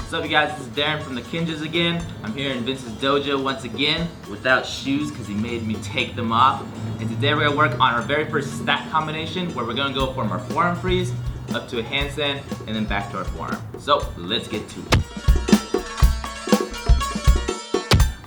What's up, you guys? This is Darren from the Kinjaz again. I'm here in Vince's dojo once again without shoes because he made me take them off. And today we're gonna work on our very first stack combination where we're gonna go from our forearm freeze up to a handstand and then back to our forearm. So let's get to it.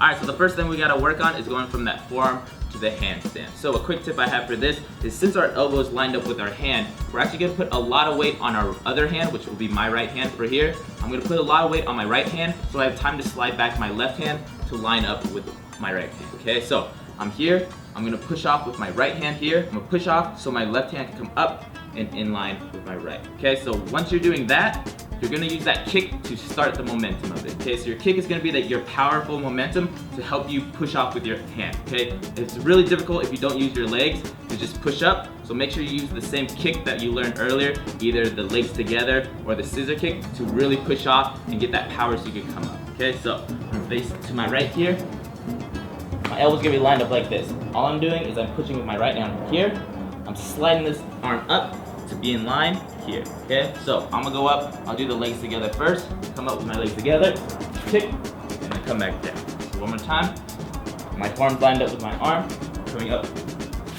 Alright, so the first thing we gotta work on is going from that forearm to the handstand. So a quick tip I have for this is since our elbow is lined up with our hand, we're actually gonna put a lot of weight on our other hand, which will be my right hand for here. I'm gonna put a lot of weight on my right hand so I have time to slide back my left hand to line up with my right hand, okay? So I'm here, I'm gonna push off with my right hand here. I'm gonna push off so my left hand can come up and in line with my right, okay? So once you're doing that, you're gonna use that kick to start the momentum of it, okay? So your kick is gonna be your powerful momentum to help you push off with your hand, okay? It's really difficult if you don't use your legs to just push up, so make sure you use the same kick that you learned earlier, either the legs together or the scissor kick to really push off and get that power so you can come up, okay? So I'm gonna face to my right here. My elbow's gonna be lined up like this. All I'm doing is I'm pushing with my right hand here. I'm sliding this arm up to be in line here, okay? So I'm gonna go up, I'll do the legs together first, come up with my legs together, kick, and then come back down. So one more time, my forearm's lined up with my arm, coming up,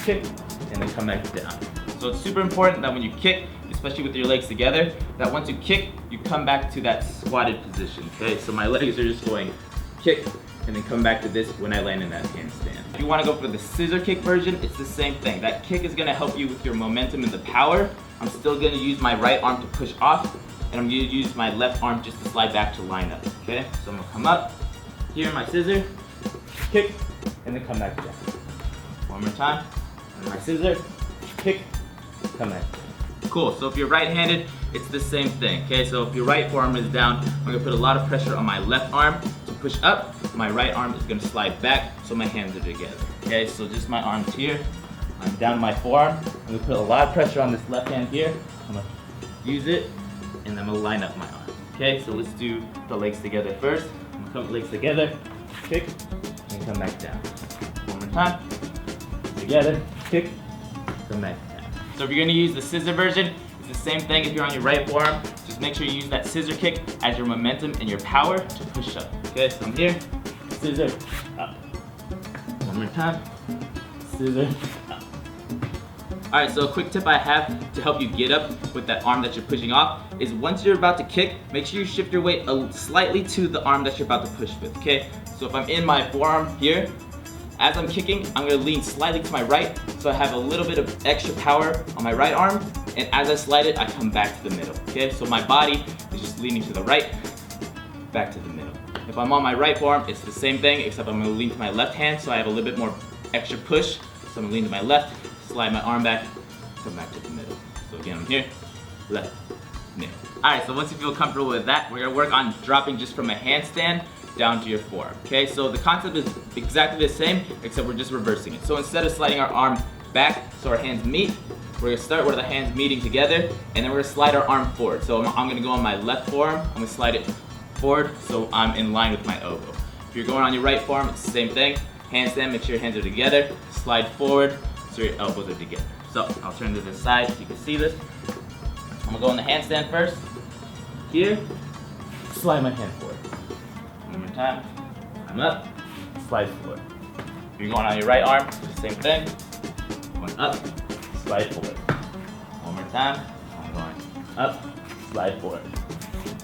kick, and then come back down. So it's super important that when you kick, especially with your legs together, that once you kick, you come back to that squatted position, okay? So my legs are just going kick, and then come back to this when I land in that handstand. If you want to go for the scissor kick version, it's the same thing. That kick is going to help you with your momentum and the power. I'm still going to use my right arm to push off, and I'm going to use my left arm just to slide back to line up, okay? So I'm going to come up, here my scissor, kick, and then come back down. One more time, and my scissor, kick, come back down. Cool, so if you're right-handed, it's the same thing, okay? So if your right forearm is down, I'm going to put a lot of pressure on my left arm to push up. My right arm is going to slide back so my hands are together, okay? So just my arms here. I'm down my forearm. I'm going to put a lot of pressure on this left hand here. I'm going to use it, and then I'm going to line up my arm, okay? So let's do the legs together first. I'm going to come legs together, kick, and come back down. One more time. Together, kick, come back down. So if you're going to use the scissor version, it's the same thing if you're on your right forearm. Just make sure you use that scissor kick as your momentum and your power to push up. Okay, so I'm here, scissor, up. One more time, scissor, up. Alright, so a quick tip I have to help you get up with that arm that you're pushing off is once you're about to kick, make sure you shift your weight slightly to the arm that you're about to push with, okay? So if I'm in my forearm here, as I'm kicking, I'm going to lean slightly to my right, so I have a little bit of extra power on my right arm, and as I slide it, I come back to the middle, okay? So my body is just leaning to the right, back to the middle. If I'm on my right forearm, it's the same thing, except I'm going to lean to my left hand, so I have a little bit more extra push. So I'm going to lean to my left, slide my arm back, come back to the middle. So again, I'm here, left, middle. Alright, so once you feel comfortable with that, we're going to work on dropping just from a handstand down to your forearm, okay? So the concept is exactly the same, except we're just reversing it. So instead of sliding our arm back so our hands meet, we're gonna start with the hands meeting together, and then we're gonna slide our arm forward. So I'm gonna go on my left forearm, I'm gonna slide it forward so I'm in line with my elbow. If you're going on your right forearm, it's the same thing. Handstand, make sure your hands are together, slide forward so your elbows are together. So I'll turn to this side so you can see this. I'm gonna go on the handstand first. Here, slide my hand forward. One more time, I'm up, slide forward. If you're going on your right arm, same thing. Going up, slide forward. One more time, I'm going up, slide forward.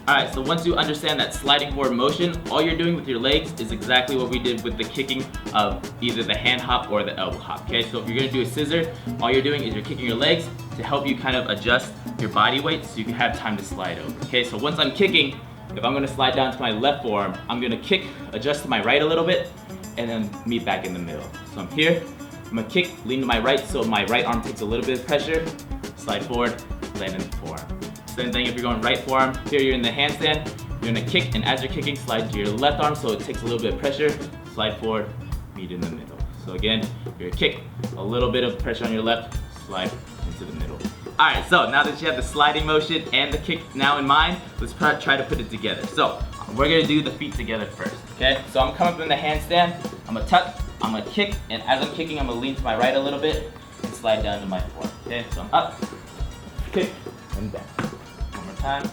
Alright, so once you understand that sliding forward motion, all you're doing with your legs is exactly what we did with the kicking of either the hand hop or the elbow hop, okay? So if you're gonna do a scissor, all you're doing is you're kicking your legs to help you kind of adjust your body weight so you can have time to slide over, okay? So once I'm kicking, if I'm gonna slide down to my left forearm, I'm gonna kick, adjust to my right a little bit, and then meet back in the middle. So I'm here, I'm gonna kick, lean to my right so my right arm takes a little bit of pressure, slide forward, land in the forearm. Same thing if you're going right forearm, here you're in the handstand, you're gonna kick, and as you're kicking, slide to your left arm so it takes a little bit of pressure, slide forward, meet in the middle. So again, you're gonna kick, a little bit of pressure on your left, slide into the middle. Alright, so now that you have the sliding motion and the kick now in mind, let's try to put it together. So, we're gonna do the feet together first, okay? So I'm coming up in the handstand, I'm gonna tuck, I'm gonna kick, and as I'm kicking, I'm gonna lean to my right a little bit and slide down to my forearm, okay? So I'm up, kick, and down. One more time,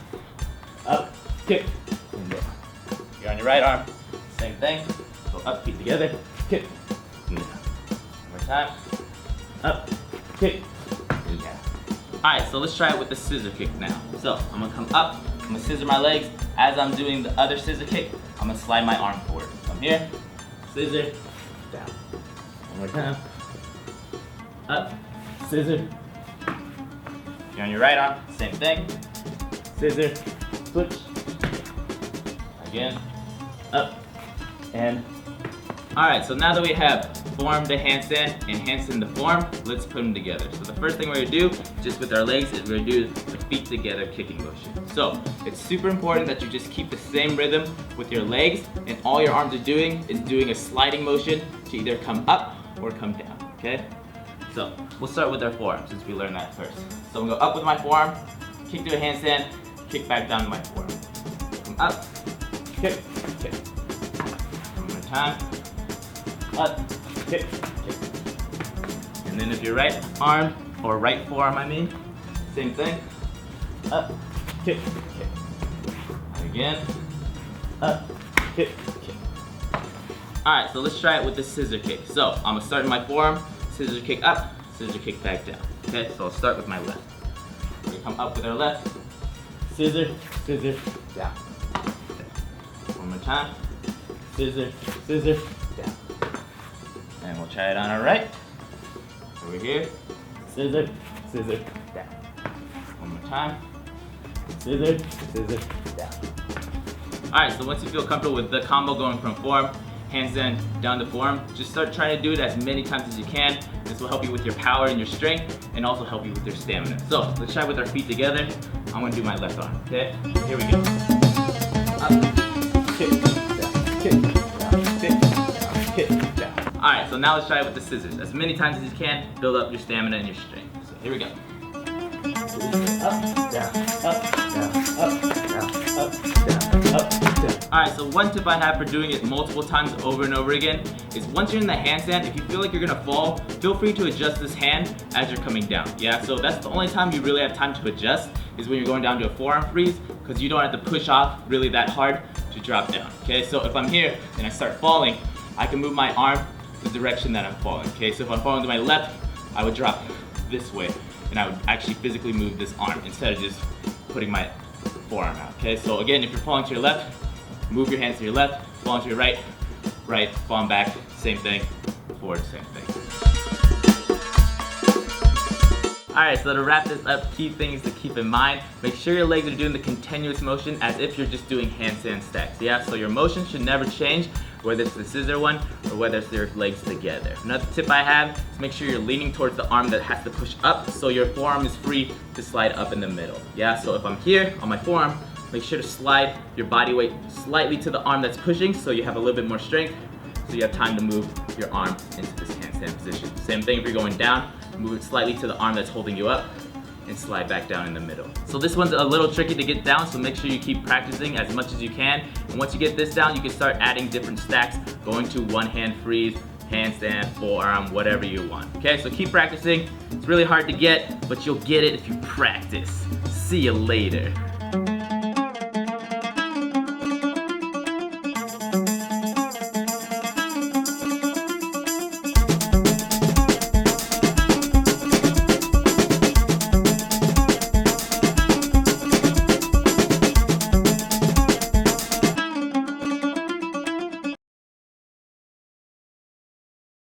up, kick, and down. You're on your right arm, same thing. Go up, feet together, kick, and down. One more time. Up, kick, and down. Alright, so let's try it with the scissor kick now. So I'm gonna come up, I'm gonna scissor my legs. As I'm doing the other scissor kick, I'm gonna slide my arm forward. Come here, scissor, down. One more time. Up, scissor. You're on your right arm, same thing. Scissor, switch. Again, up, and. Alright, so now that we have form to handstand and handstand to form, let's put them together. So the first thing we're gonna do, just with our legs, is we're gonna do the feet together kicking motion. So it's super important that you just keep the same rhythm with your legs, and all your arms are doing is doing a sliding motion to either come up or come down, okay? So we'll start with our forearm since we learned that first. So I'm gonna go up with my forearm, kick to a handstand, kick back down to my forearm. Come up, kick, kick. One more time. Up, kick, kick. And then if your right arm, or right forearm I mean, same thing. Up, kick, kick. Again, up, kick, kick. Alright, so let's try it with the scissor kick. So I'm gonna start in my forearm, scissor kick up, scissor kick back down. Okay, so I'll start with my left. We're gonna come up with our left, scissor, scissor, down. Okay. One more time, scissor, scissor, down. And we'll try it on our right. Over here. Scissor, scissor, down. One more time. Scissor, scissor, down. Alright, so once you feel comfortable with the combo going from form, handstand down to form, just start trying to do it as many times as you can. This will help you with your power and your strength, and also help you with your stamina. So let's try with our feet together. I'm gonna do my left arm, okay? Here we go. Up, kick, down, kick, down, kick, down, kick, down. Alright, so now let's try it with the scissors. As many times as you can, build up your stamina and your strength. So here we go. Up, down, up, down, up, down, up, down, up, down. Alright, so one tip I have for doing it multiple times over and over again is once you're in the handstand, if you feel like you're gonna fall, feel free to adjust this hand as you're coming down. Yeah, so that's the only time you really have time to adjust is when you're going down to a forearm freeze, because you don't have to push off really that hard to drop down. Okay, so if I'm here and I start falling, I can move my arm the direction that I'm falling. Okay, so if I'm falling to my left, I would drop this way, and I would actually physically move this arm instead of just putting my forearm out. Okay, so again, if you're falling to your left, move your hands to your left, falling to your right, right, falling back, same thing, forward, same thing. Alright, so to wrap this up, key things to keep in mind. Make sure your legs are doing the continuous motion as if you're just doing handstand stacks. Yeah, so your motion should never change, whether it's the scissor one or whether it's your legs together. Another tip I have is make sure you're leaning towards the arm that has to push up so your forearm is free to slide up in the middle. Yeah, so if I'm here on my forearm, make sure to slide your body weight slightly to the arm that's pushing so you have a little bit more strength, so you have time to move your arm into this handstand position. Same thing if you're going down, move it slightly to the arm that's holding you up and slide back down in the middle. So this one's a little tricky to get down, so make sure you keep practicing as much as you can. And once you get this down, you can start adding different stacks, going to one hand freeze, handstand, forearm, whatever you want. Okay, so keep practicing. It's really hard to get, but you'll get it if you practice. See you later.